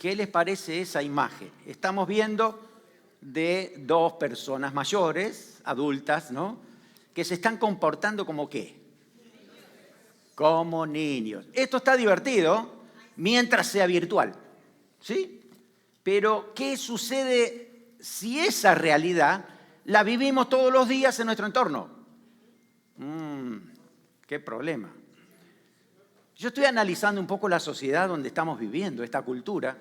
¿Qué les parece esa imagen? Estamos viendo de dos personas mayores, adultas, ¿no? Que se están comportando como ¿qué? Como niños. Esto está divertido mientras sea virtual, ¿sí? Pero ¿qué sucede si esa realidad la vivimos todos los días en nuestro entorno? ¿Qué problema? Yo estoy analizando un poco la sociedad donde estamos viviendo, esta cultura,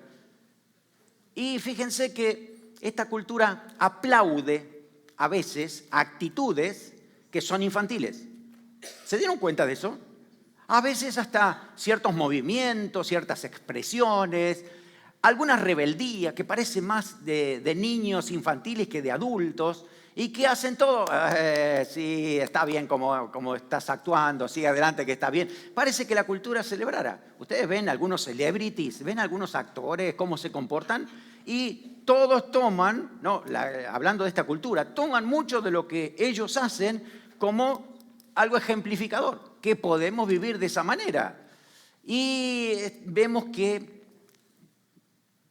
y fíjense que esta cultura aplaude a veces actitudes que son infantiles. ¿Se dieron cuenta de eso? A veces hasta ciertos movimientos, ciertas expresiones, alguna rebeldía que parece más de niños infantiles que de adultos y que hacen todo, sí, está bien como estás actuando, sí, adelante que está bien. Parece que la cultura celebrara. Ustedes ven algunos celebrities, ven algunos actores, cómo se comportan y todos toman, no, hablando de esta cultura, toman mucho de lo que ellos hacen como algo ejemplificador, que podemos vivir de esa manera. Y vemos que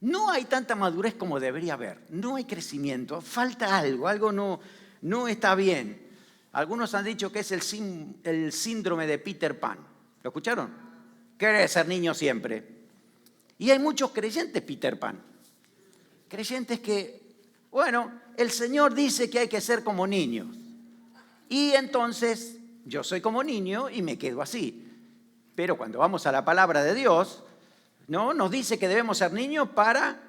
no hay tanta madurez como debería haber, no hay crecimiento, falta algo no está bien. Algunos han dicho que es el síndrome de Peter Pan. ¿Lo escucharon? Quiere ser niño siempre. Y hay muchos creyentes Peter Pan. Creyentes que, bueno, el Señor dice que hay que ser como niños. Y entonces yo soy como niño y me quedo así. Pero cuando vamos a la palabra de Dios, ¿no? Nos dice que debemos ser niños para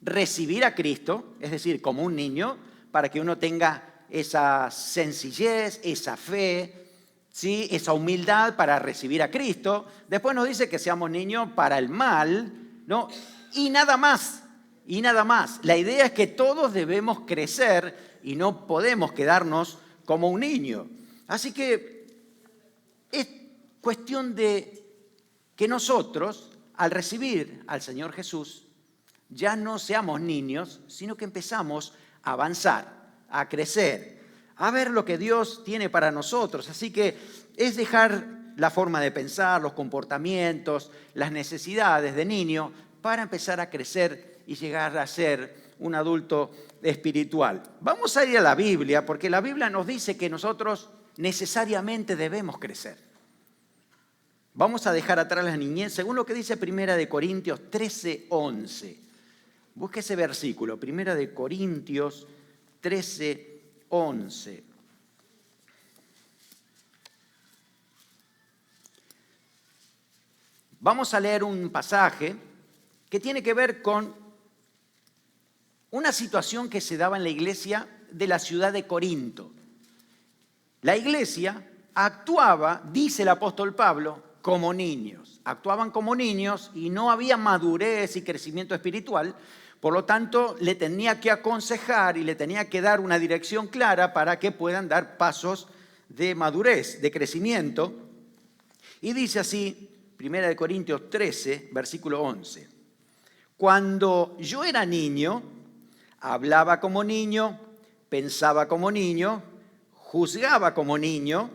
recibir a Cristo, es decir, como un niño, para que uno tenga esa sencillez, esa fe, ¿sí? Esa humildad para recibir a Cristo. Después nos dice que seamos niños para el mal, ¿no? Y nada más, y nada más. La idea es que todos debemos crecer y no podemos quedarnos como un niño. Así que es cuestión de que nosotros, al recibir al Señor Jesús, ya no seamos niños, sino que empezamos a avanzar, a crecer, a ver lo que Dios tiene para nosotros. Así que es dejar la forma de pensar, los comportamientos, las necesidades de niño para empezar a crecer y llegar a ser un adulto espiritual. Vamos a ir a la Biblia, porque la Biblia nos dice que nosotros necesariamente debemos crecer. Vamos a dejar atrás la niñez, según lo que dice 1 Corintios 13:11. Busque ese versículo, 1 Corintios 13:11. Vamos a leer un pasaje que tiene que ver con una situación que se daba en la iglesia de la ciudad de Corinto. La iglesia actuaba, dice el apóstol Pablo, como niños. Actuaban como niños y no había madurez y crecimiento espiritual. Por lo tanto, le tenía que aconsejar y le tenía que dar una dirección clara para que puedan dar pasos de madurez, de crecimiento. Y dice así, 1 Corintios 13, versículo 11. Cuando yo era niño, hablaba como niño, pensaba como niño, juzgaba como niño,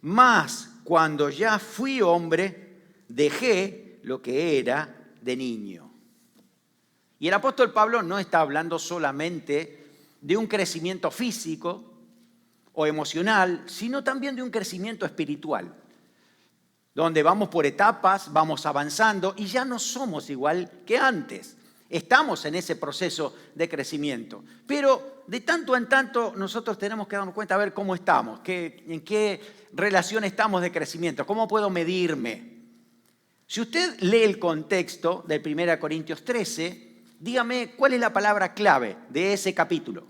mas cuando ya fui hombre, dejé lo que era de niño. Y el apóstol Pablo no está hablando solamente de un crecimiento físico o emocional, sino también de un crecimiento espiritual, donde vamos por etapas, vamos avanzando y ya no somos igual que antes. Estamos en ese proceso de crecimiento, pero de tanto en tanto nosotros tenemos que darnos cuenta a ver cómo estamos, en qué relación estamos de crecimiento, cómo puedo medirme. Si usted lee el contexto del 1 Corintios 13, dígame cuál es la palabra clave de ese capítulo.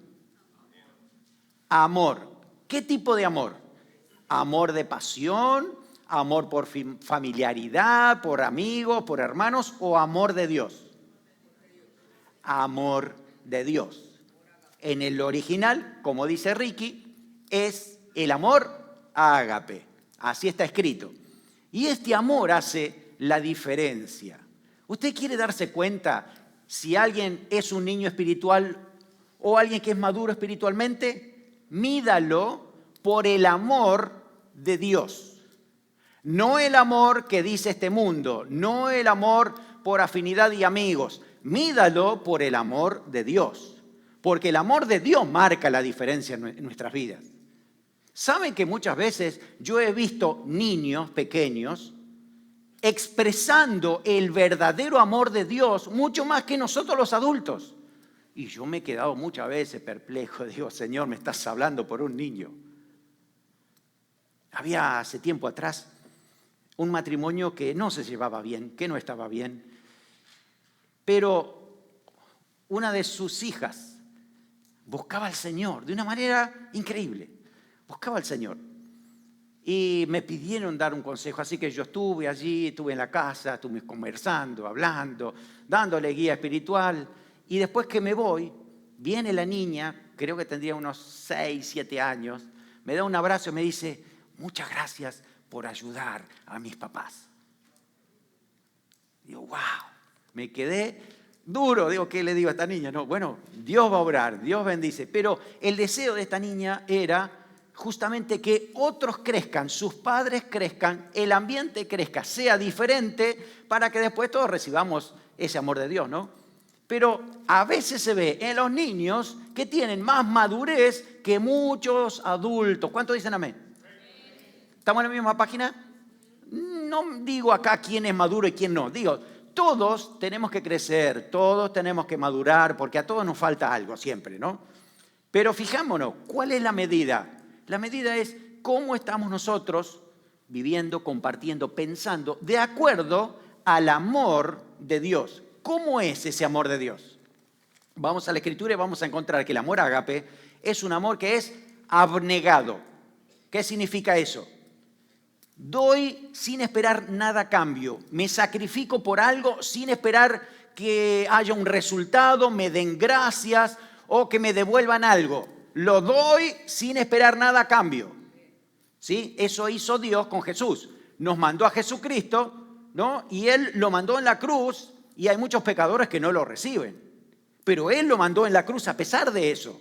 Amor. ¿Qué tipo de amor? Amor de pasión, amor por familiaridad, por amigos, por hermanos o amor de Dios. Amor de Dios. En el original, como dice Ricky, es el amor ágape. Así está escrito. Y este amor hace la diferencia. ¿Usted quiere darse cuenta si alguien es un niño espiritual o alguien que es maduro espiritualmente? Mídalo por el amor de Dios. No el amor que dice este mundo, no el amor por afinidad y amigos. mídalo por el amor de Dios, porque el amor de Dios marca la diferencia en nuestras vidas. ¿Saben que muchas veces yo he visto niños pequeños expresando el verdadero amor de Dios mucho más que nosotros los adultos? Y yo me he quedado muchas veces perplejo. Digo, Señor, me estás hablando por un niño. Había hace tiempo atrás un matrimonio que no se llevaba bien, que no estaba bien, pero una de sus hijas buscaba al Señor de una manera increíble. Buscaba al Señor. Y me pidieron dar un consejo, así que yo estuve allí, estuve en la casa, estuve conversando, hablando, dándole guía espiritual. Y después que me voy, viene la niña, creo que tendría unos 6, 7 años, me da un abrazo y me dice, muchas gracias por ayudar a mis papás. Digo, wow, me quedé duro. Digo, ¿qué le digo a esta niña? No, bueno, Dios va a obrar, Dios bendice. Pero el deseo de esta niña era justamente que otros crezcan, sus padres crezcan, el ambiente crezca, sea diferente, para que después todos recibamos ese amor de Dios, ¿no? Pero a veces se ve en los niños que tienen más madurez que muchos adultos. ¿Cuántos dicen amén? ¿Estamos en la misma página? No digo acá quién es maduro y quién no. Digo, todos tenemos que crecer, todos tenemos que madurar, porque a todos nos falta algo siempre, ¿no? Pero fijámonos, ¿cuál es la medida? La medida es cómo estamos nosotros viviendo, compartiendo, pensando, de acuerdo al amor de Dios. ¿Cómo es ese amor de Dios? Vamos a la Escritura y vamos a encontrar que el amor ágape es un amor que es abnegado. ¿Qué significa eso? Doy sin esperar nada a cambio. Me sacrifico por algo sin esperar que haya un resultado, me den gracias o que me devuelvan algo. Lo doy sin esperar nada a cambio. ¿Sí? Eso hizo Dios con Jesús. Nos mandó a Jesucristo, ¿no? Y Él lo mandó en la cruz y hay muchos pecadores que no lo reciben. Pero Él lo mandó en la cruz a pesar de eso.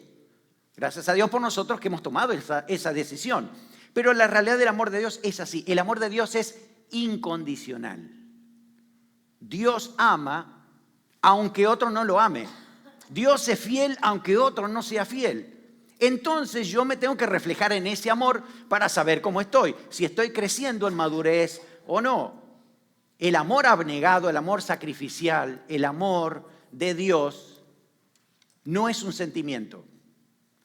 Gracias a Dios por nosotros que hemos tomado esa decisión. Pero la realidad del amor de Dios es así. El amor de Dios es incondicional. Dios ama aunque otro no lo ame. Dios es fiel aunque otro no sea fiel. Entonces yo me tengo que reflejar en ese amor para saber cómo estoy. Si estoy creciendo en madurez o no. El amor abnegado, el amor sacrificial, el amor de Dios no es un sentimiento.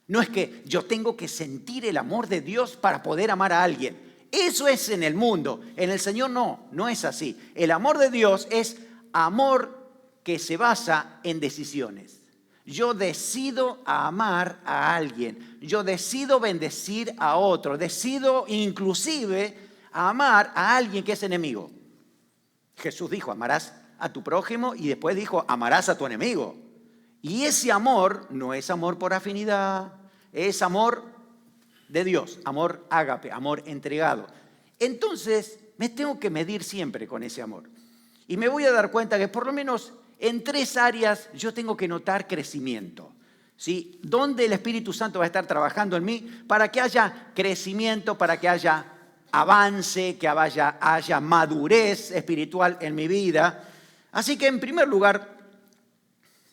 No es que yo tengo que sentir el amor de Dios para poder amar a alguien. Eso es en el mundo. En el Señor no es así. El amor de Dios es amor que se basa en decisiones. Yo decido amar a alguien. Yo decido bendecir a otro. Decido inclusive amar a alguien que es enemigo. Jesús dijo, amarás a tu prójimo y después dijo, amarás a tu enemigo. Y ese amor no es amor por afinidad, es amor de Dios, amor ágape, amor entregado. Entonces me tengo que medir siempre con ese amor. Y me voy a dar cuenta que por lo menos en 3 áreas yo tengo que notar crecimiento. ¿Sí? Donde el Espíritu Santo va a estar trabajando en mí para que haya crecimiento, para que haya avance, que haya madurez espiritual en mi vida. Así que en primer lugar,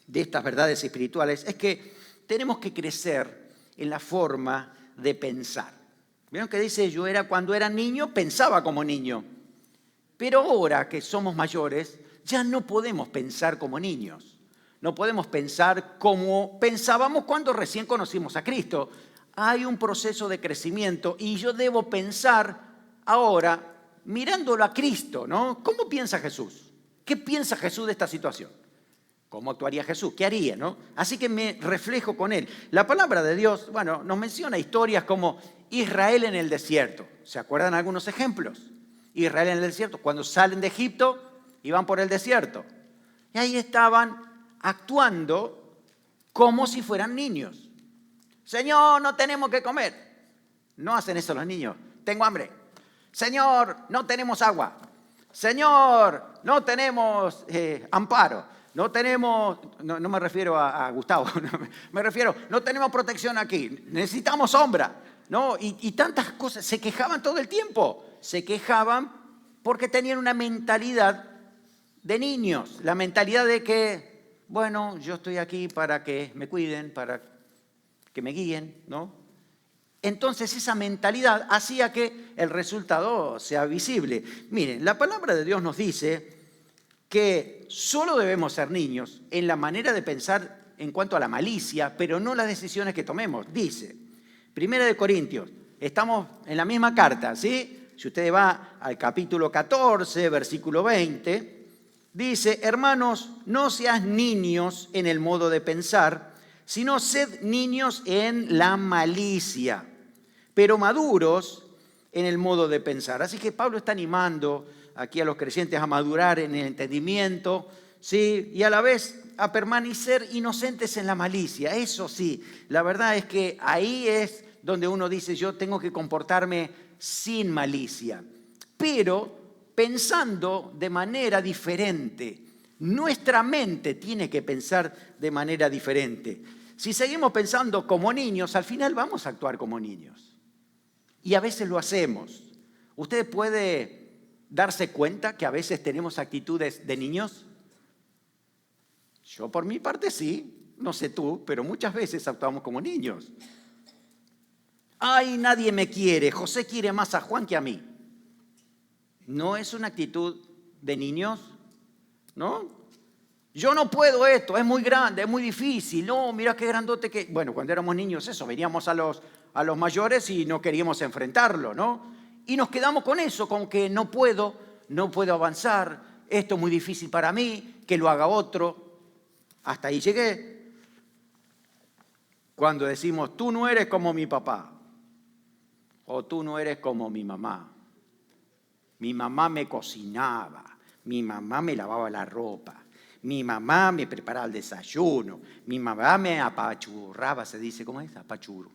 de estas verdades espirituales es que tenemos que crecer en la forma de pensar. ¿Vieron que dice, cuando era niño, pensaba como niño? Pero ahora que somos mayores, ya no podemos pensar como niños. No podemos pensar como pensábamos cuando recién conocimos a Cristo. Hay un proceso de crecimiento y yo debo pensar ahora mirándolo a Cristo, ¿no? ¿Cómo piensa Jesús? ¿Qué piensa Jesús de esta situación? ¿Cómo actuaría Jesús? ¿Qué haría, no? Así que me reflejo con él. La palabra de Dios, nos menciona historias como Israel en el desierto. ¿Se acuerdan algunos ejemplos? Israel en el desierto, cuando salen de Egipto y van por el desierto. Y ahí estaban actuando como si fueran niños. Señor, no tenemos que comer. No hacen eso los niños. Tengo hambre. Señor, no tenemos agua. Señor, no tenemos amparo. No tenemos, no me refiero a Gustavo, me refiero, no tenemos protección aquí, necesitamos sombra, ¿no? Y tantas cosas, se quejaban todo el tiempo, se quejaban porque tenían una mentalidad de niños, la mentalidad de que bueno, yo estoy aquí para que me cuiden, para que me guíen, ¿no? Entonces esa mentalidad hacía que el resultado sea visible. Miren, la palabra de Dios nos dice que solo debemos ser niños en la manera de pensar en cuanto a la malicia, pero no las decisiones que tomemos. Dice, 1 Corintios, estamos en la misma carta, ¿sí? Si usted va al capítulo 14, versículo 20, dice, hermanos, no seas niños en el modo de pensar, sino sed niños en la malicia, pero maduros en el modo de pensar. Así que Pablo está animando aquí a los creyentes a madurar en el entendimiento, ¿sí? Y a la vez a permanecer inocentes en la malicia. Eso sí, la verdad es que ahí es donde uno dice, yo tengo que comportarme sin malicia, pero pensando de manera diferente. Nuestra mente tiene que pensar de manera diferente. Si seguimos pensando como niños, al final vamos a actuar como niños. Y a veces lo hacemos. ¿Usted puede darse cuenta que a veces tenemos actitudes de niños? Yo por mi parte sí, no sé tú, pero muchas veces actuamos como niños. Ay, nadie me quiere, José quiere más a Juan que a mí. ¿No es una actitud de niños? ¿No? Yo no puedo esto, es muy grande, es muy difícil. No, mira qué grandote que... Bueno, cuando éramos niños eso, veníamos a los mayores y no queríamos enfrentarlo, ¿no? Y nos quedamos con eso, con que no puedo avanzar, esto es muy difícil para mí, que lo haga otro. Hasta ahí llegué. Cuando decimos, tú no eres como mi papá, o tú no eres como mi mamá. Mi mamá me cocinaba, mi mamá me lavaba la ropa, mi mamá me preparaba el desayuno, mi mamá me apachurraba, se dice, ¿cómo es? Apachurro,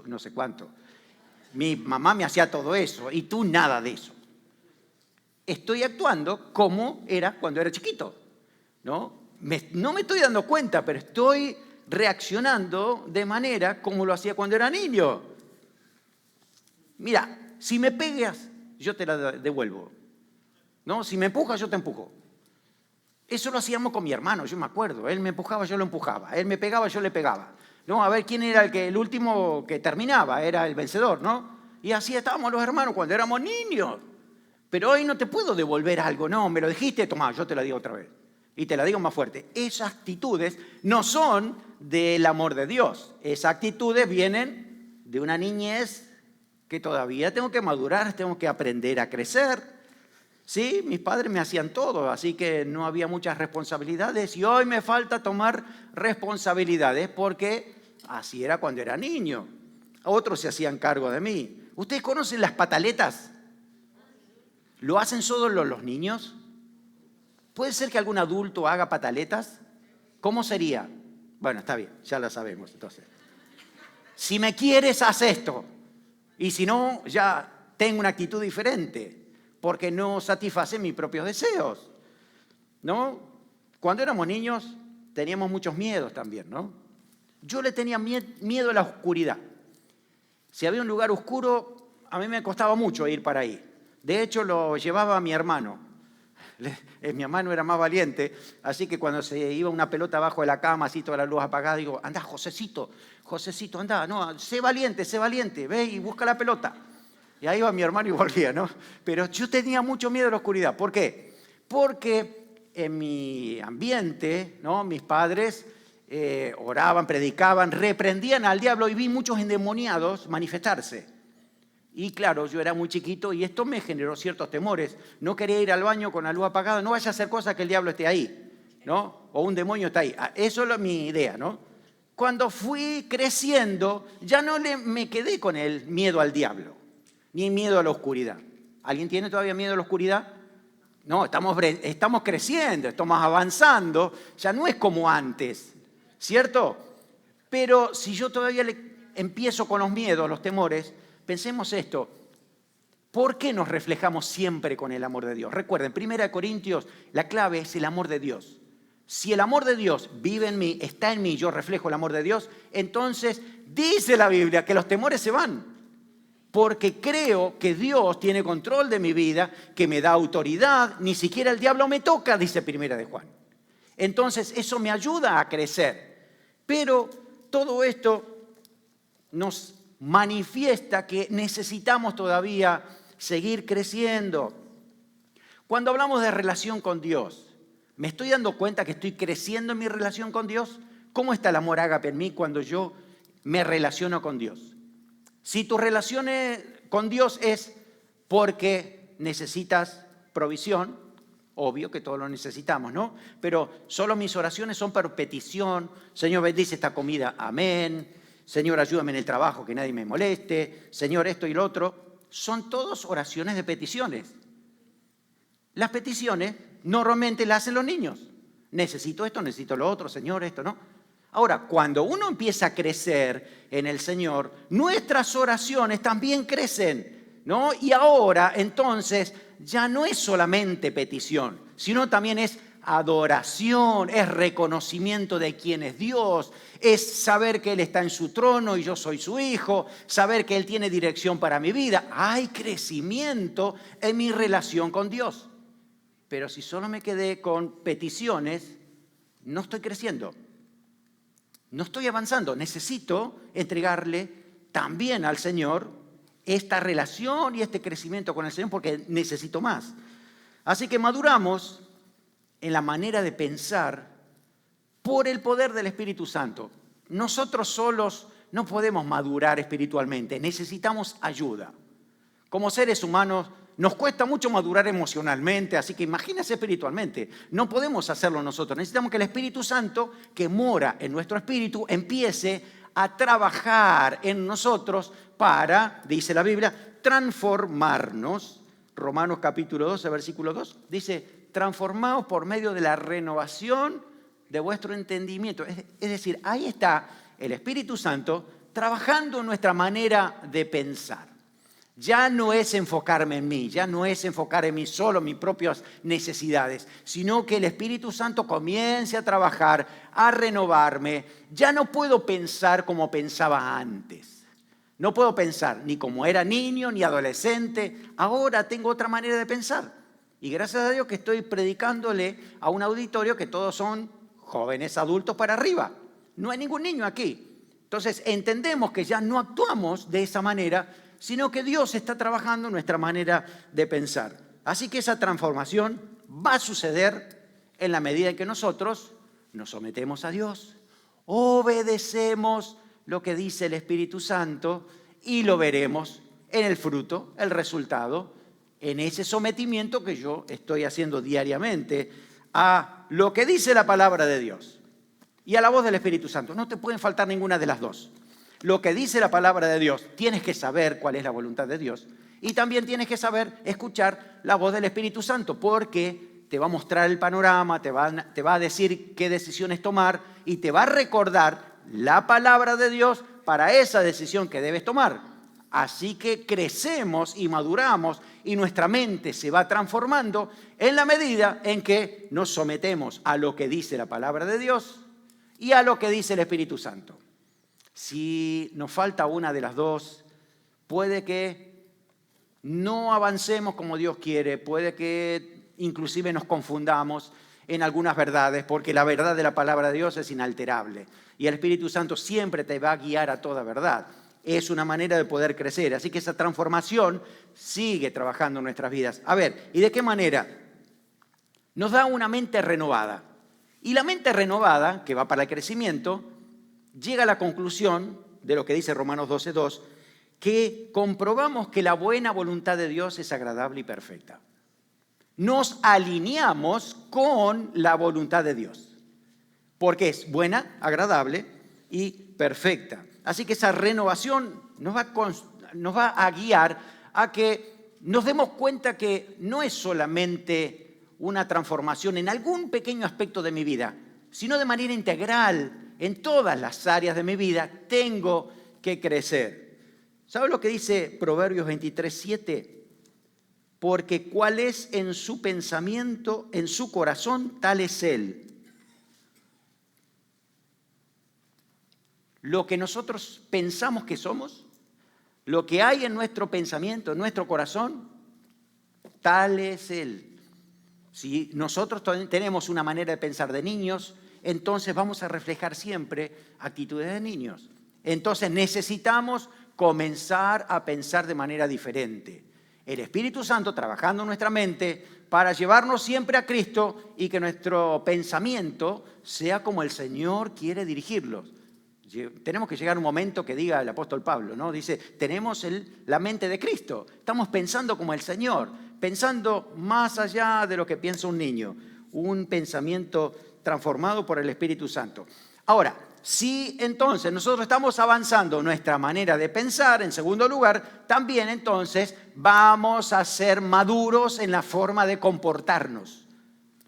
no sé cuánto. Mi mamá me hacía todo eso y tú nada de eso. Estoy actuando como era cuando era chiquito, ¿no? No me estoy dando cuenta, pero estoy reaccionando de manera como lo hacía cuando era niño. Mira, si me pegas, yo te la devuelvo, ¿no? Si me empujas, yo te empujo. Eso lo hacíamos con mi hermano, yo me acuerdo. Él me empujaba, yo lo empujaba. Él me pegaba, yo le pegaba. ¿No? A ver quién era el último que terminaba, era el vencedor, ¿no? Y así estábamos los hermanos cuando éramos niños. Pero hoy no te puedo devolver algo, no, me lo dijiste, tomá, yo te la digo otra vez. Y te la digo más fuerte. Esas actitudes no son del amor de Dios. Esas actitudes vienen de una niñez que todavía tengo que madurar, tengo que aprender a crecer. Sí, mis padres me hacían todo, así que no había muchas responsabilidades y hoy me falta tomar responsabilidades porque así era cuando era niño. Otros se hacían cargo de mí. ¿Ustedes conocen las pataletas? ¿Lo hacen solo los niños? ¿Puede ser que algún adulto haga pataletas? ¿Cómo sería? Bueno, está bien, ya lo sabemos entonces. Si me quieres, haz esto. Y si no, ya tengo una actitud diferente, porque no satisface mis propios deseos, ¿no? Cuando éramos niños teníamos muchos miedos también, ¿no? Yo le tenía miedo a la oscuridad. Si había un lugar oscuro, a mí me costaba mucho ir para ahí. De hecho, lo llevaba a mi hermano. Mi hermano era más valiente, así que cuando se iba una pelota abajo de la cama, así toda la luz apagada, digo, anda, Josecito, anda, no, sé valiente, ve y busca la pelota. Y ahí iba mi hermano y volvía, ¿no? Pero yo tenía mucho miedo a la oscuridad. ¿Por qué? Porque en mi ambiente, ¿no? Mis padres oraban, predicaban, reprendían al diablo y vi muchos endemoniados manifestarse. Y claro, yo era muy chiquito y esto me generó ciertos temores. No quería ir al baño con la luz apagada, no vaya a hacer cosa que el diablo esté ahí, ¿no? O un demonio está ahí. Eso es mi idea, ¿no? Cuando fui creciendo, ya no me quedé con el miedo al diablo, ni miedo a la oscuridad. ¿Alguien tiene todavía miedo a la oscuridad? No, estamos creciendo, estamos avanzando, ya no es como antes, ¿cierto? Pero si yo todavía empiezo con los miedos, los temores, pensemos esto, ¿por qué nos reflejamos siempre con el amor de Dios? Recuerden, 1 Corintios, la clave es el amor de Dios. Si el amor de Dios vive en mí, está en mí, yo reflejo el amor de Dios, entonces dice la Biblia que los temores se van. Porque creo que Dios tiene control de mi vida, que me da autoridad, ni siquiera el diablo me toca, dice 1 de Juan. Entonces, eso me ayuda a crecer. Pero todo esto nos manifiesta que necesitamos todavía seguir creciendo. Cuando hablamos de relación con Dios, ¿me estoy dando cuenta que estoy creciendo en mi relación con Dios? ¿Cómo está el amor ágape en mí cuando yo me relaciono con Dios? Si tu relación con Dios es porque necesitas provisión, obvio que todos lo necesitamos, ¿no? Pero solo mis oraciones son por petición. Señor, bendice esta comida, amén. Señor, ayúdame en el trabajo, que nadie me moleste. Señor, esto y lo otro. Son todas oraciones de peticiones. Las peticiones normalmente las hacen los niños. Necesito esto, necesito lo otro, Señor, esto, ¿no? Ahora, cuando uno empieza a crecer en el Señor, nuestras oraciones también crecen, ¿no? Y ahora, entonces, ya no es solamente petición, sino también es adoración, es reconocimiento de quién es Dios, es saber que Él está en su trono y yo soy su hijo, saber que Él tiene dirección para mi vida. Hay crecimiento en mi relación con Dios. Pero si solo me quedé con peticiones, no estoy creciendo. No estoy avanzando. Necesito entregarle también al Señor esta relación y este crecimiento con el Señor porque necesito más. Así que maduramos en la manera de pensar por el poder del Espíritu Santo. Nosotros solos no podemos madurar espiritualmente. Necesitamos ayuda. Como seres humanos nos cuesta mucho madurar emocionalmente, así que imagínense espiritualmente. No podemos hacerlo nosotros. Necesitamos que el Espíritu Santo, que mora en nuestro espíritu, empiece a trabajar en nosotros para, dice la Biblia, transformarnos. Romanos capítulo 12, versículo 2, dice, transformaos por medio de la renovación de vuestro entendimiento. Es decir, ahí está el Espíritu Santo trabajando en nuestra manera de pensar. Ya no es enfocarme en mí, ya no es enfocar en mí solo, mis propias necesidades, sino que el Espíritu Santo comience a trabajar, a renovarme. Ya no puedo pensar como pensaba antes. No puedo pensar ni como era niño ni adolescente. Ahora tengo otra manera de pensar. Y gracias a Dios que estoy predicándole a un auditorio que todos son jóvenes adultos para arriba. No hay ningún niño aquí. Entonces entendemos que ya no actuamos de esa manera, sino que Dios está trabajando en nuestra manera de pensar. Así que esa transformación va a suceder en la medida en que nosotros nos sometemos a Dios, obedecemos lo que dice el Espíritu Santo y lo veremos en el fruto, el resultado, en ese sometimiento que yo estoy haciendo diariamente a lo que dice la palabra de Dios y a la voz del Espíritu Santo. No te pueden faltar ninguna de las dos. Lo que dice la palabra de Dios, tienes que saber cuál es la voluntad de Dios y también tienes que saber escuchar la voz del Espíritu Santo porque te va a mostrar el panorama, te va a decir qué decisiones tomar y te va a recordar la palabra de Dios para esa decisión que debes tomar. Así que crecemos y maduramos y nuestra mente se va transformando en la medida en que nos sometemos a lo que dice la palabra de Dios y a lo que dice el Espíritu Santo. Si nos falta una de las dos, puede que no avancemos como Dios quiere, puede que inclusive nos confundamos en algunas verdades, porque la verdad de la palabra de Dios es inalterable y el Espíritu Santo siempre te va a guiar a toda verdad. Es una manera de poder crecer, así que esa transformación sigue trabajando en nuestras vidas. A ver, ¿y de qué manera? Nos da una mente renovada. Y la mente renovada, que va para el crecimiento, llega a la conclusión de lo que dice Romanos 12:2, que comprobamos que la buena voluntad de Dios es agradable y perfecta. Nos alineamos con la voluntad de Dios, porque es buena, agradable y perfecta. Así que esa renovación nos va a guiar a que nos demos cuenta que no es solamente una transformación en algún pequeño aspecto de mi vida, sino de manera integral. En todas las áreas de mi vida tengo que crecer. ¿Sabe lo que dice Proverbios 23:7? Porque cuál es en su pensamiento, en su corazón, tal es él. Lo que nosotros pensamos que somos, lo que hay en nuestro pensamiento, en nuestro corazón, tal es él. Si nosotros tenemos una manera de pensar de niños, entonces vamos a reflejar siempre actitudes de niños. Entonces necesitamos comenzar a pensar de manera diferente. El Espíritu Santo trabajando en nuestra mente para llevarnos siempre a Cristo y que nuestro pensamiento sea como el Señor quiere dirigirlos. Tenemos que llegar a un momento que diga el apóstol Pablo, ¿no? Dice, tenemos la mente de Cristo. Estamos pensando como el Señor, pensando más allá de lo que piensa un niño. Un pensamiento transformado por el Espíritu Santo. Ahora, si entonces nosotros estamos avanzando nuestra manera de pensar, en segundo lugar, también entonces vamos a ser maduros en la forma de comportarnos.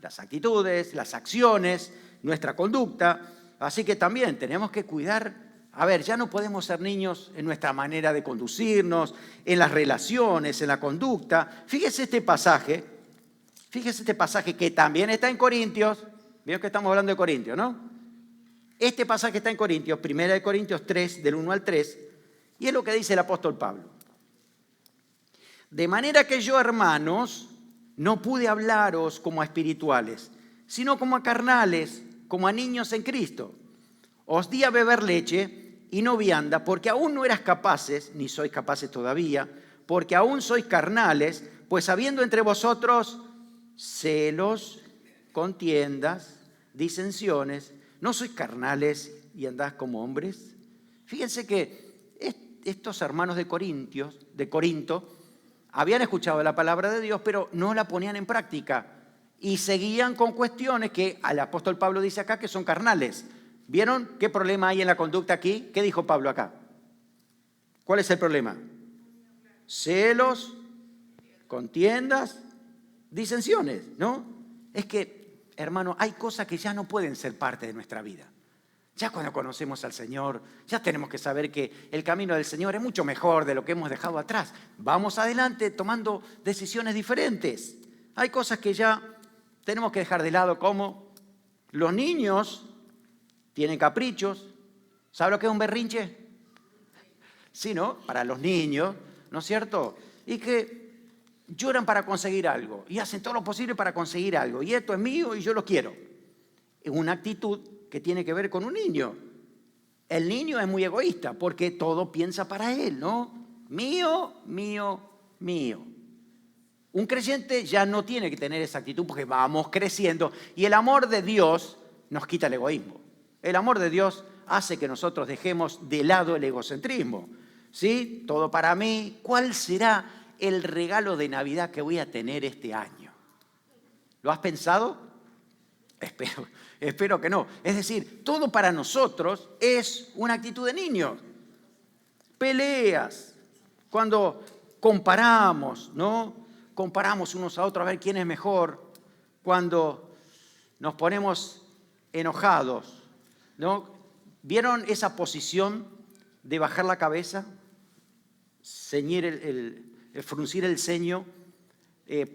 Las actitudes, las acciones, nuestra conducta. Así que también tenemos que cuidar. A ver, ya no podemos ser niños en nuestra manera de conducirnos, en las relaciones, en la conducta. Fíjese este pasaje que también está en Corintios. Veo que estamos hablando de Corintios, ¿no? Este pasaje está en Corintios, 1 Corintios 3, del 1 al 3, y es lo que dice el apóstol Pablo. De manera que yo, hermanos, no pude hablaros como a espirituales, sino como a carnales, como a niños en Cristo. Os di a beber leche y no vianda, porque aún no eras capaces, ni sois capaces todavía, porque aún sois carnales, pues habiendo entre vosotros celos, contiendas, disensiones, ¿no sois carnales y andás como hombres? Fíjense que estos hermanos de Corinto, habían escuchado la palabra de Dios, pero no la ponían en práctica. Y seguían con cuestiones que el apóstol Pablo dice acá que son carnales. ¿Vieron qué problema hay en la conducta aquí? ¿Qué dijo Pablo acá? ¿Cuál es el problema? Celos, contiendas, disensiones, ¿no? Es que, hermano, hay cosas que ya no pueden ser parte de nuestra vida. Ya cuando conocemos al Señor, ya tenemos que saber que el camino del Señor es mucho mejor de lo que hemos dejado atrás. Vamos adelante tomando decisiones diferentes. Hay cosas que ya tenemos que dejar de lado, como los niños tienen caprichos. ¿Sabe lo que es un berrinche? Sí, ¿no? Para los niños, ¿no es cierto? Y que lloran para conseguir algo y hacen todo lo posible para conseguir algo. Y esto es mío y yo lo quiero. Es una actitud que tiene que ver con un niño. El niño es muy egoísta porque todo piensa para él, ¿no? Mío, mío, mío. Un creyente ya no tiene que tener esa actitud porque vamos creciendo y el amor de Dios nos quita el egoísmo. El amor de Dios hace que nosotros dejemos de lado el egocentrismo. ¿Sí? Todo para mí. ¿Cuál será el regalo de Navidad que voy a tener este año? ¿Lo has pensado? Espero que no. Es decir, todo para nosotros es una actitud de niños. Peleas, cuando comparamos, ¿no? Comparamos unos a otros a ver quién es mejor. Cuando nos ponemos enojados, ¿no? ¿Vieron esa posición de bajar la cabeza, ceñir el fruncir el ceño,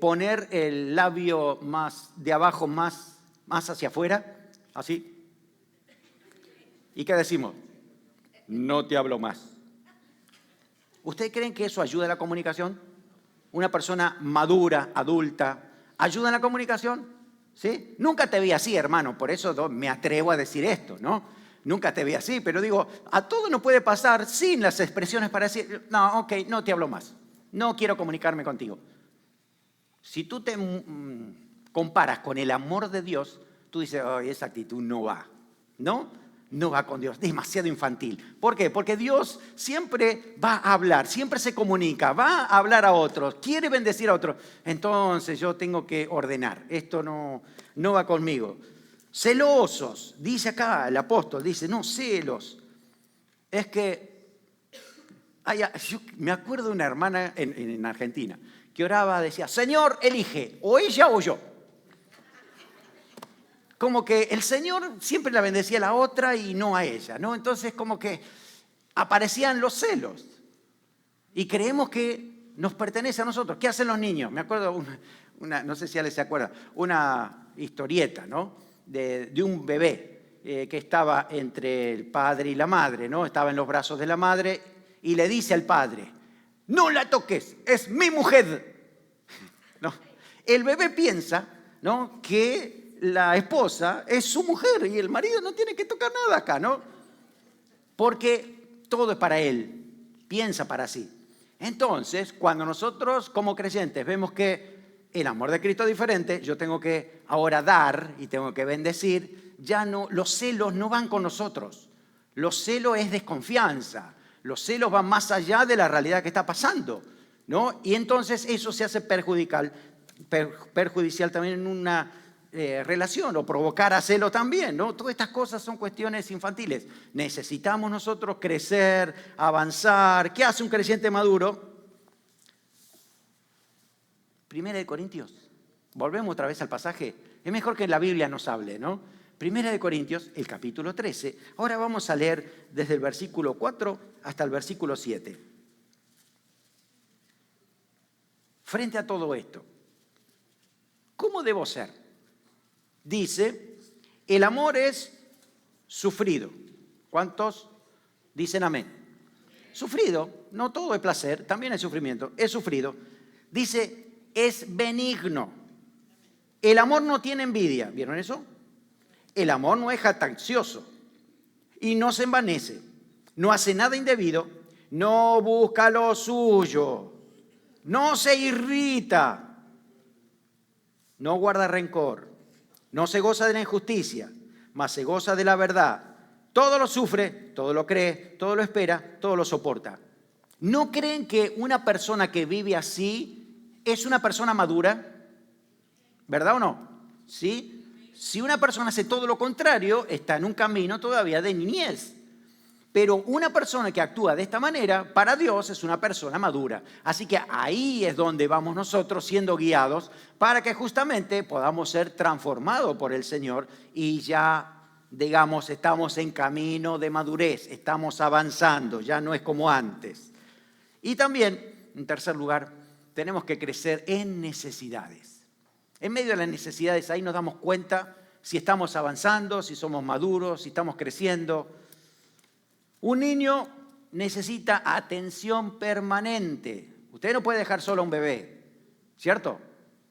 poner el labio más de abajo más hacia afuera, así? ¿Y qué decimos? No te hablo más. ¿Ustedes creen que eso ayuda a la comunicación? Una persona madura, adulta, ¿ayuda en la comunicación? ¿Sí? Nunca te vi así, hermano, por eso me atrevo a decir esto, ¿no? Nunca te vi así, pero digo, a todo no puede pasar sin las expresiones para decir, no, ok, no te hablo más, no quiero comunicarme contigo. Si tú te comparas con el amor de Dios, tú dices, oh, esa actitud no va, ¿no? No va con Dios, demasiado infantil. ¿Por qué? Porque Dios siempre va a hablar, siempre se comunica, va a hablar a otros, quiere bendecir a otros. Entonces yo tengo que ordenar, esto no va conmigo. Celosos, dice acá el apóstol, dice, no, celos. Es que, yo me acuerdo de una hermana en Argentina que oraba, decía, Señor, elige, o ella o yo. Como que el Señor siempre la bendecía a la otra y no a ella, ¿no? Entonces como que aparecían los celos y creemos que nos pertenece a nosotros. ¿Qué hacen los niños? Me acuerdo, no sé si alguien se acuerda, una historieta, ¿no? De un bebé que estaba entre el padre y la madre, ¿no? Estaba en los brazos de la madre y le dice al padre, no la toques, es mi mujer. ¿No? El bebé piensa, ¿no? Que la esposa es su mujer y el marido no tiene que tocar nada acá, ¿no? Porque todo es para él, piensa para sí. Entonces, cuando nosotros como creyentes vemos que el amor de Cristo es diferente, yo tengo que ahora dar y tengo que bendecir, ya no, los celos no van con nosotros. Los celos es desconfianza, los celos van más allá de la realidad que está pasando, ¿no? Y entonces eso se hace perjudicial también en una relación, o provocar a celo también, ¿no? Todas estas cosas son cuestiones infantiles. Necesitamos nosotros crecer, avanzar. ¿Qué hace un creyente maduro? Primera de Corintios. Volvemos otra vez al pasaje. Es mejor que la Biblia nos hable, ¿no? Primera de Corintios, el capítulo 13. Ahora vamos a leer desde el versículo 4 hasta el versículo 7. Frente a todo esto, ¿cómo debo ser? Dice, el amor es sufrido. ¿Cuántos dicen amén? Sufrido, no todo es placer, también es sufrimiento, es sufrido. Dice, es benigno. El amor no tiene envidia, ¿vieron eso? El amor no es jactancioso y no se envanece, no hace nada indebido, no busca lo suyo, no se irrita, no guarda rencor, no se goza de la injusticia, mas se goza de la verdad. Todo lo sufre, todo lo cree, todo lo espera, todo lo soporta. ¿No creen que una persona que vive así es una persona madura? ¿Verdad o no? ¿Sí? Si una persona hace todo lo contrario, está en un camino todavía de niñez. Pero una persona que actúa de esta manera, para Dios es una persona madura. Así que ahí es donde vamos nosotros siendo guiados para que justamente podamos ser transformados por el Señor y ya, digamos, estamos en camino de madurez, estamos avanzando, ya no es como antes. Y también, en tercer lugar, tenemos que crecer en necesidades. En medio de las necesidades ahí nos damos cuenta si estamos avanzando, si somos maduros, si estamos creciendo. Un niño necesita atención permanente. Usted no puede dejar solo a un bebé, ¿cierto?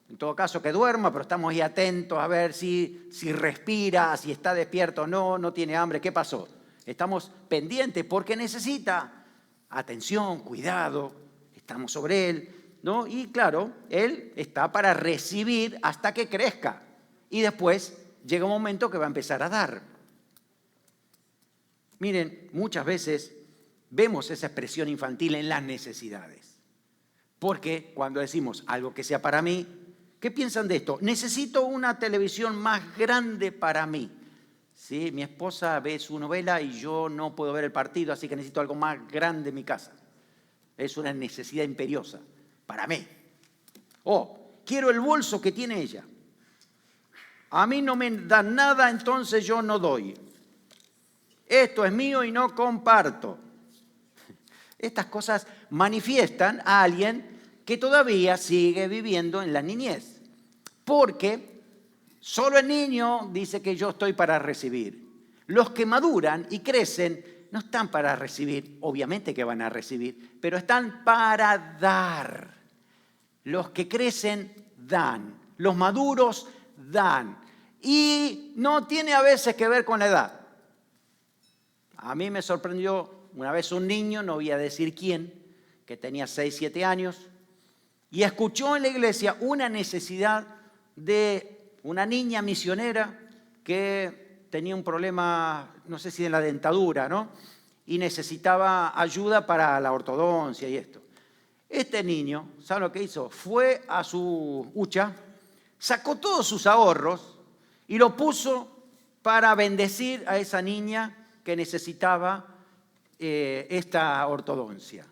En todo caso que duerma, pero estamos ahí atentos a ver si respira, si está despierto o no, no tiene hambre, ¿qué pasó? Estamos pendientes porque necesita atención, cuidado, estamos sobre él, ¿no? Y claro, él está para recibir hasta que crezca. Y después llega un momento que va a empezar a dar. Miren, muchas veces vemos esa expresión infantil en las necesidades. Porque cuando decimos algo que sea para mí, ¿qué piensan de esto? Necesito una televisión más grande para mí. ¿Sí? Mi esposa ve su novela y yo no puedo ver el partido, así que necesito algo más grande en mi casa. Es una necesidad imperiosa para mí. Quiero el bolso que tiene ella. A mí no me dan nada, entonces yo no doy. Esto es mío y no comparto. Estas cosas manifiestan a alguien que todavía sigue viviendo en la niñez. Porque solo el niño dice que yo estoy para recibir. Los que maduran y crecen no están para recibir, obviamente que van a recibir, pero están para dar. Los que crecen dan, los maduros dan. Y no tiene a veces que ver con la edad. A mí me sorprendió una vez un niño, no voy a decir quién, que tenía 6, 7 años, y escuchó en la iglesia una necesidad de una niña misionera que tenía un problema, no sé si de la dentadura, ¿no? Y necesitaba ayuda para la ortodoncia y esto. Este niño, ¿sabe lo que hizo? Fue a su hucha, sacó todos sus ahorros y lo puso para bendecir a esa niña que necesitaba esta ortodoncia.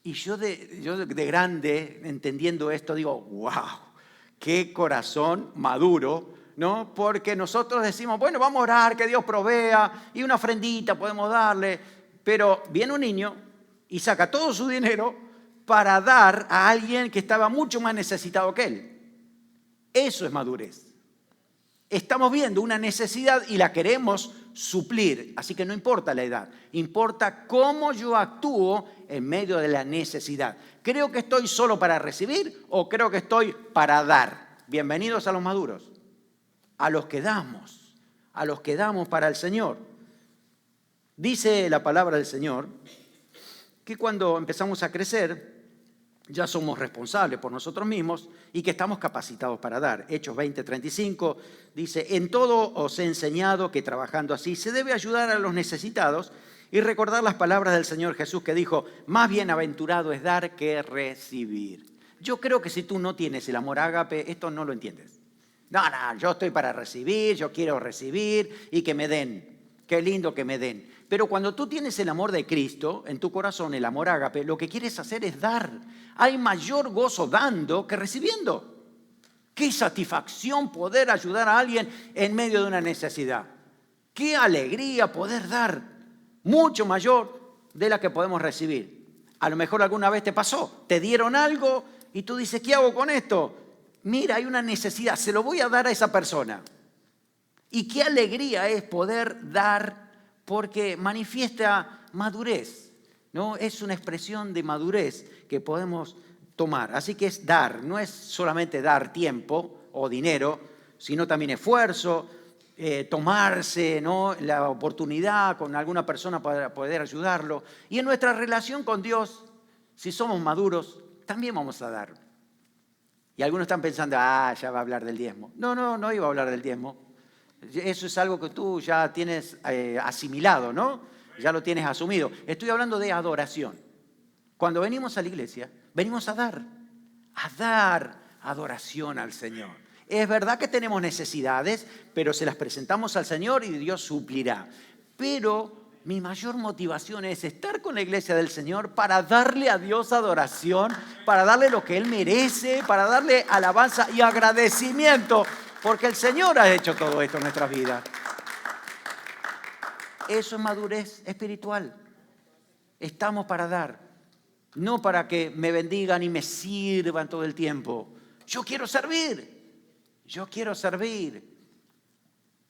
Y yo de grande, entendiendo esto, digo, wow, qué corazón maduro, ¿no? Porque nosotros decimos, bueno, vamos a orar, que Dios provea, y una ofrendita podemos darle, pero viene un niño y saca todo su dinero para dar a alguien que estaba mucho más necesitado que él. Eso es madurez. Estamos viendo una necesidad y la queremos suplir, así que no importa la edad, importa cómo yo actúo en medio de la necesidad. ¿Creo que estoy solo para recibir o creo que estoy para dar? Bienvenidos a los maduros, a los que damos para el Señor. Dice la palabra del Señor que cuando empezamos a crecer, ya somos responsables por nosotros mismos y que estamos capacitados para dar. Hechos 20:35 dice, en todo os he enseñado que trabajando así se debe ayudar a los necesitados y recordar las palabras del Señor Jesús que dijo, más bienaventurado es dar que recibir. Yo creo que si tú no tienes el amor ágape, esto no lo entiendes. No, yo estoy para recibir, yo quiero recibir y que me den. Qué lindo que me den. Pero cuando tú tienes el amor de Cristo en tu corazón, el amor ágape, lo que quieres hacer es dar. Hay mayor gozo dando que recibiendo. Qué satisfacción poder ayudar a alguien en medio de una necesidad. Qué alegría poder dar, mucho mayor de la que podemos recibir. A lo mejor alguna vez te pasó, te dieron algo y tú dices, ¿qué hago con esto? Mira, hay una necesidad, se lo voy a dar a esa persona. Y qué alegría es poder dar porque manifiesta madurez, ¿no? Es una expresión de madurez que podemos tomar. Así que es dar, no es solamente dar tiempo o dinero, sino también esfuerzo, tomarse, ¿no?, la oportunidad con alguna persona para poder ayudarlo. Y en nuestra relación con Dios, si somos maduros, también vamos a dar. Y algunos están pensando, ya va a hablar del diezmo. No iba a hablar del diezmo. Eso es algo que tú ya tienes asimilado, ¿no? Ya lo tienes asumido. Estoy hablando de adoración. Cuando venimos a la iglesia, venimos a dar adoración al Señor. Es verdad que tenemos necesidades, pero se las presentamos al Señor y Dios suplirá. Pero mi mayor motivación es estar con la iglesia del Señor para darle a Dios adoración, para darle lo que Él merece, para darle alabanza y agradecimiento, porque el Señor ha hecho todo esto en nuestras vidas. Eso es madurez espiritual. Estamos para dar, no para que me bendigan y me sirvan todo el tiempo. Yo quiero servir.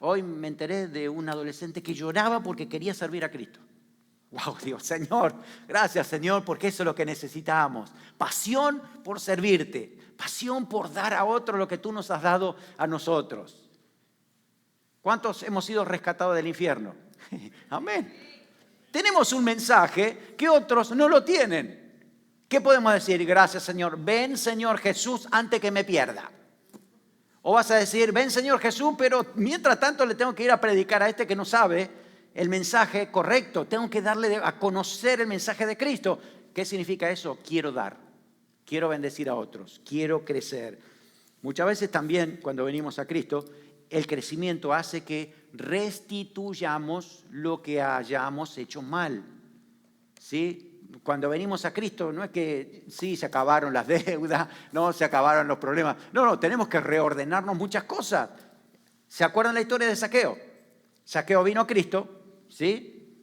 Hoy me enteré de un adolescente que lloraba porque quería servir a Cristo. ¡Wow, Dios, Señor! Gracias, Señor, porque eso es lo que necesitamos. Pasión por servirte. Pasión por dar a otro lo que tú nos has dado a nosotros. ¿Cuántos hemos sido rescatados del infierno? Amén. Tenemos un mensaje que otros no lo tienen. ¿Qué podemos decir? Gracias, Señor. Ven, Señor Jesús, antes que me pierda. O vas a decir, ven, Señor Jesús, pero mientras tanto le tengo que ir a predicar a este que no sabe el mensaje correcto. Tengo que darle a conocer el mensaje de Cristo. ¿Qué significa eso? Quiero dar. Quiero bendecir a otros. Quiero crecer. Muchas veces también cuando venimos a Cristo, el crecimiento hace que restituyamos lo que hayamos hecho mal. ¿Sí? Cuando venimos a Cristo, no es que sí, se acabaron las deudas, no, se acabaron los problemas. No, tenemos que reordenarnos muchas cosas. ¿Se acuerdan la historia de Zaqueo? Zaqueo vino a Cristo, ¿sí?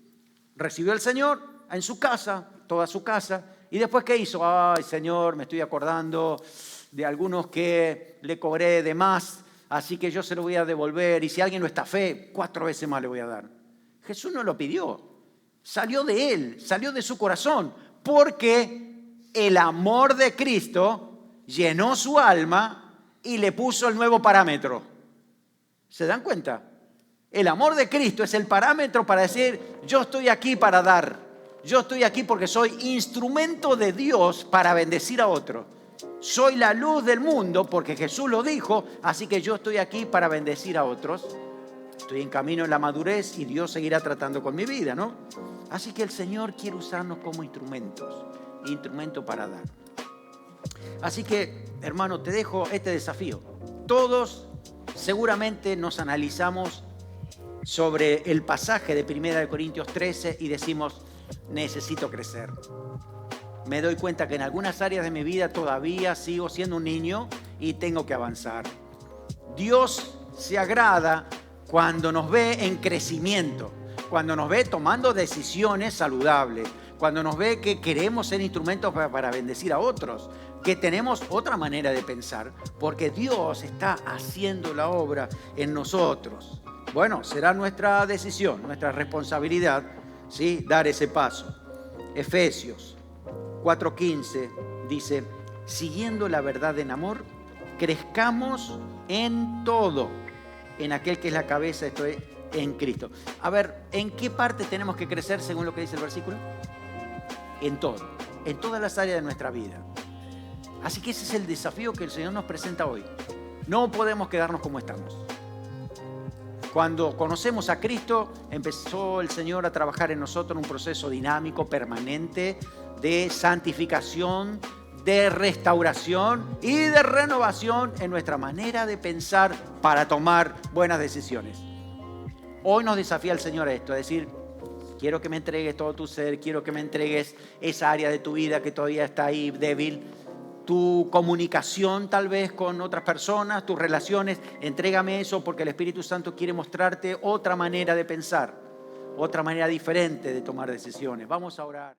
Recibió al Señor en su casa, toda su casa. ¿Y después qué hizo? Ay, Señor, me estoy acordando de algunos que le cobré de más, así que yo se lo voy a devolver. Y si alguien lo estafé, 4 veces más le voy a dar. Jesús no lo pidió. Salió de él, salió de su corazón, porque el amor de Cristo llenó su alma y le puso el nuevo parámetro. ¿Se dan cuenta? El amor de Cristo es el parámetro para decir, yo estoy aquí para dar. Yo estoy aquí porque soy instrumento de Dios para bendecir a otro. Soy la luz del mundo porque Jesús lo dijo, así que yo estoy aquí para bendecir a otros. Estoy en camino en la madurez y Dios seguirá tratando con mi vida, ¿no? Así que el Señor quiere usarnos como instrumento para dar. Así que, hermano, te dejo este desafío. Todos seguramente nos analizamos sobre el pasaje de 1 Corintios 13 y decimos, necesito crecer. Me doy cuenta que en algunas áreas de mi vida todavía sigo siendo un niño y tengo que avanzar. Dios se agrada cuando nos ve en crecimiento, cuando nos ve tomando decisiones saludables, cuando nos ve que queremos ser instrumentos para bendecir a otros, que tenemos otra manera de pensar, porque Dios está haciendo la obra en nosotros. Bueno, será nuestra decisión, nuestra responsabilidad, ¿sí?, dar ese paso. Efesios 4:15 dice, siguiendo la verdad en amor, crezcamos en todo, en aquel que es la cabeza, esto es, en Cristo. A ver, ¿en qué parte tenemos que crecer según lo que dice el versículo? En todo, en todas las áreas de nuestra vida. Así que ese es el desafío que el Señor nos presenta hoy. No podemos quedarnos como estamos. Cuando conocemos a Cristo, empezó el Señor a trabajar en nosotros en un proceso dinámico, permanente, de santificación, de restauración y de renovación en nuestra manera de pensar para tomar buenas decisiones. Hoy nos desafía el Señor a esto, a decir, quiero que me entregues todo tu ser, quiero que me entregues esa área de tu vida que todavía está ahí débil, tu comunicación tal vez con otras personas, tus relaciones, entrégame eso porque el Espíritu Santo quiere mostrarte otra manera de pensar, otra manera diferente de tomar decisiones. Vamos a orar.